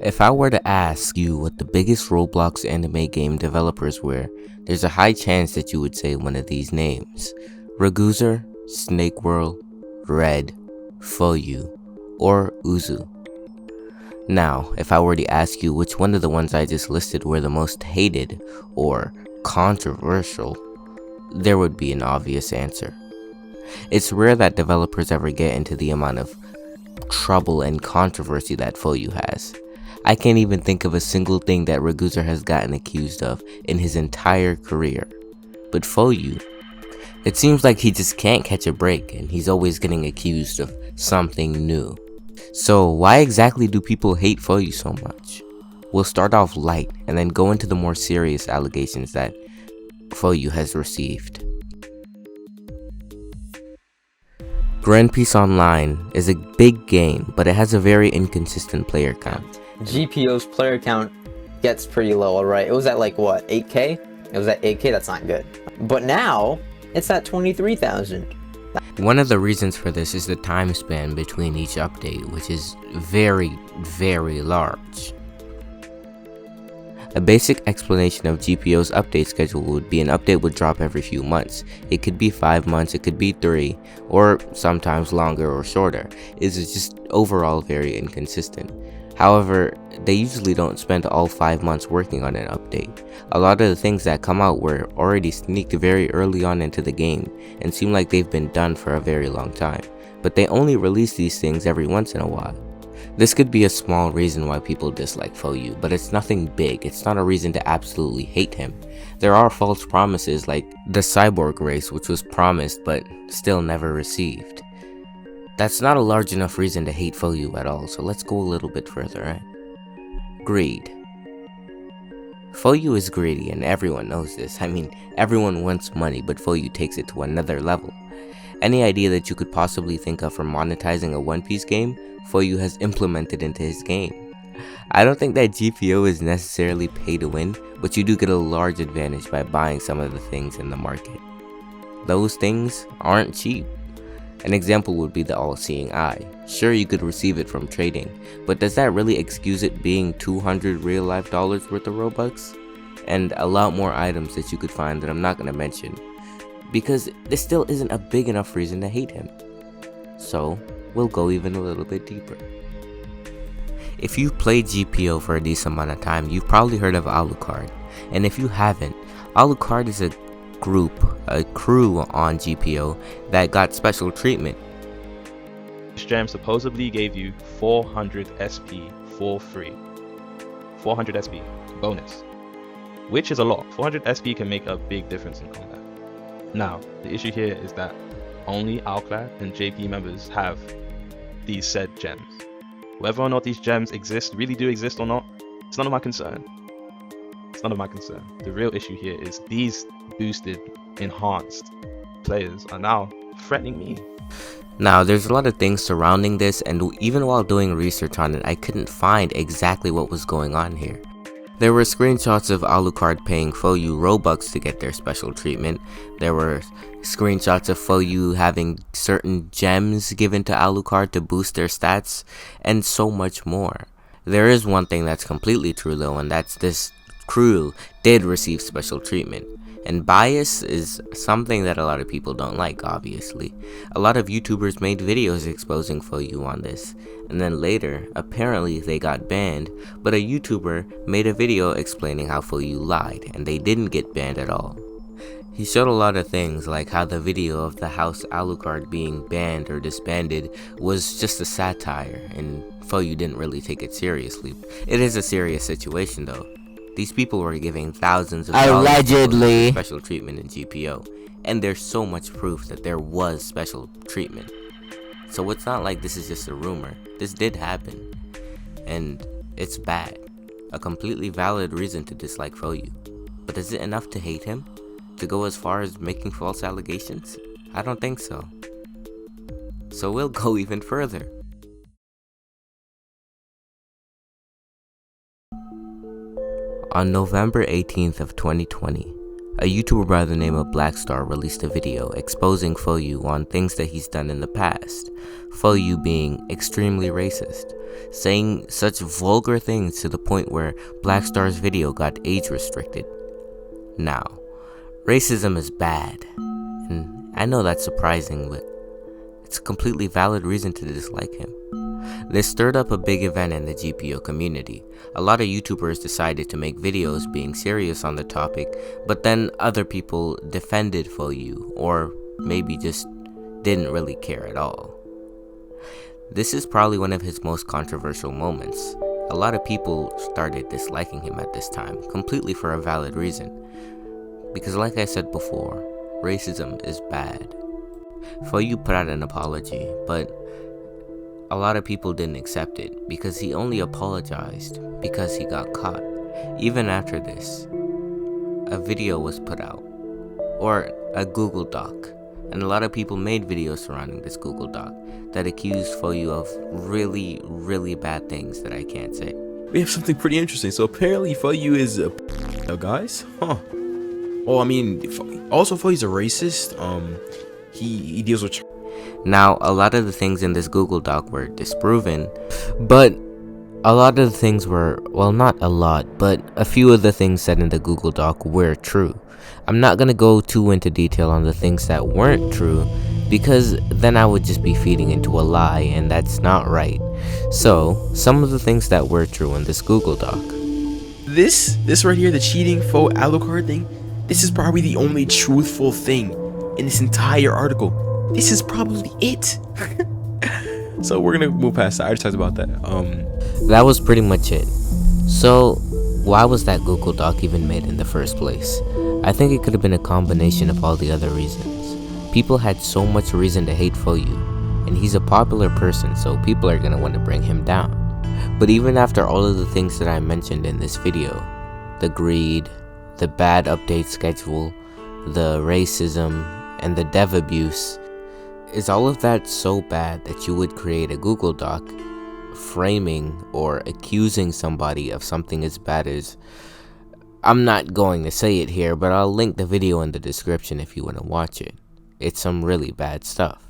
If I were to ask you what the biggest Roblox anime game developers were, there's a high chance that you would say one of these names. Raguzer, Snake World, Red, Phoeyu, or Uzu. Now, if I were to ask you which one of the ones I just listed were the most hated or controversial, there would be an obvious answer. It's rare that developers ever get into the amount of trouble and controversy that Phoeyu has. I can't even think of a single thing that Raguzer has gotten accused of in his entire career. But Phoeyu, it seems like he just can't catch a break and he's always getting accused of something new. So why exactly do people hate Phoeyu so much? We'll start off light and then go into the more serious allegations that Phoeyu has received. Grand Peace Online is a big game, but it has a very inconsistent player count. GPO's player count gets pretty low, alright? It was at like what, 8k? It was at 8k, that's not good. But now, it's at 23,000. One of the reasons for this is the time span between each update, which is very, very large. A basic explanation of GPO's update schedule would be an update would drop every few months. It could be 5 months, it could be 3, or sometimes longer or shorter. It's just overall very inconsistent. However, they usually don't spend all 5 months working on an update. A lot of the things that come out were already sneaked very early on into the game and seem like they've been done for a very long time, but they only release these things every once in a while. This could be a small reason why people dislike Phoeyu, but it's nothing big. It's not a reason to absolutely hate him. There are false promises like the cyborg race, which was promised but still never received. That's not a large enough reason to hate Phoeyu at all, so let's go a little bit further, right? Greed. Phoeyu is greedy and everyone knows this. I mean, everyone wants money, but Phoeyu takes it to another level. Any idea that you could possibly think of for monetizing a One Piece game, Phoeyu has implemented into his game. I don't think that GPO is necessarily pay to win, but you do get a large advantage by buying some of the things in the market. Those things aren't cheap. An example would be the all-seeing eye. Sure, you could receive it from trading, but does that really excuse it being 200 real life dollars worth of Robux? And a lot more items that you could find that I'm not going to mention, because this still isn't a big enough reason to hate him. So, we'll go even a little bit deeper. If you've played GPO for a decent amount of time, you've probably heard of Alucard. And if you haven't, Alucard is a crew on GPO that got special treatment. This gem supposedly gave you 400 SP for free. 400 SP bonus, which is a lot. 400 SP can make a big difference in combat. Now, the issue here is that only Alclad and JP members have these said gems. Whether or not these gems really do exist or not, it's none of my concern. It's none of my concern. The real issue here is these boosted, enhanced players are now threatening me. Now, there's a lot of things surrounding this, and even while doing research on it, I couldn't find exactly what was going on here. There were screenshots of Alucard paying Phoeyu Robux to get their special treatment. There were screenshots of Phoeyu having certain gems given to Alucard to boost their stats, and so much more. There is one thing that's completely true though, and that's this crew did receive special treatment. And bias is something that a lot of people don't like, obviously. A lot of YouTubers made videos exposing Phoeyu on this, and then later, apparently they got banned, but a YouTuber made a video explaining how Phoeyu lied, and they didn't get banned at all. He showed a lot of things, like how the video of the House Alucard being banned or disbanded was just a satire, and Phoeyu didn't really take it seriously. It is a serious situation though. These people were giving thousands of dollars Allegedly for special treatment in GPO, and there's so much proof that there was special treatment. So it's not like this is just a rumor. This did happen, and it's bad. A completely valid reason to dislike Phoeyu. But is it enough to hate him? To go as far as making false allegations? I don't think so. So we'll go even further. On November 18th of 2020, A YouTuber by the name of Blackstar released a video exposing Phoeyu on things that he's done in the past. Phoeyu being extremely racist, saying such vulgar things to the point where Blackstar's video got age restricted. Now, racism is bad, and I know that's surprising, but it's a completely valid reason to dislike him. This stirred up a big event in the GPO community. A lot of YouTubers decided to make videos being serious on the topic, but then other people defended Phoeyu, or maybe just didn't really care at all. This is probably one of his most controversial moments. A lot of people started disliking him at this time, completely for a valid reason. Because like I said before, racism is bad. Phoeyu put out an apology, but a lot of people didn't accept it because he only apologized because he got caught. Even after this, a video was put out, or a Google Doc, and a lot of people made videos surrounding this Google Doc that accused Phoeyu of really, really bad things that I can't say. We have something pretty interesting. So apparently Phoeyu is a guys? Huh. Oh, I mean, also Phoeyu's a racist. He deals with... Now, a lot of the things in this Google Doc were disproven, but a lot of the things were, well, not a lot, but a few of the things said in the Google Doc were true. I'm not going to go too into detail on the things that weren't true, because then I would just be feeding into a lie, and that's not right. So, some of the things that were true in this Google Doc. This right here, the cheating faux Alucard thing, this is probably the only truthful thing in this entire article. This is probably it. So we're gonna move past that. I just talked about that. That was pretty much it. So, why was that Google Doc even made in the first place? I think it could have been a combination of all the other reasons. People had so much reason to hate Phoeyu, and he's a popular person, so people are gonna want to bring him down. But even after all of the things that I mentioned in this video, the greed, the bad update schedule, the racism, and the dev abuse, is all of that so bad that you would create a Google Doc framing or accusing somebody of something as bad as... I'm not going to say it here, but I'll link the video in the description if you want to watch it. It's some really bad stuff.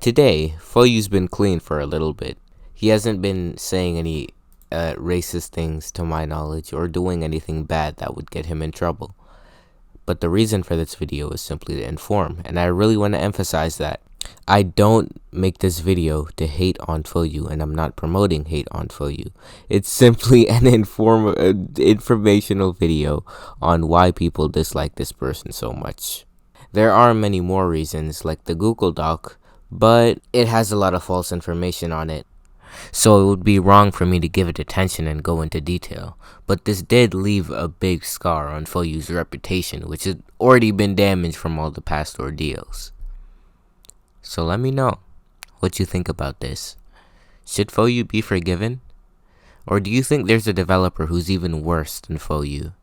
Today, Phoeyu's been clean for a little bit. He hasn't been saying any racist things to my knowledge or doing anything bad that would get him in trouble. But the reason for this video is simply to inform, and I really want to emphasize that. I don't make this video to hate on Phoeyu, and I'm not promoting hate on Phoeyu. It's simply an informational video on why people dislike this person so much. There are many more reasons, like the Google Doc, but it has a lot of false information on it. So it would be wrong for me to give it attention and go into detail. But this did leave a big scar on Phoeyu's reputation, which had already been damaged from all the past ordeals. So let me know what you think about this. Should Phoeyu be forgiven? Or do you think there's a developer who's even worse than Phoeyu?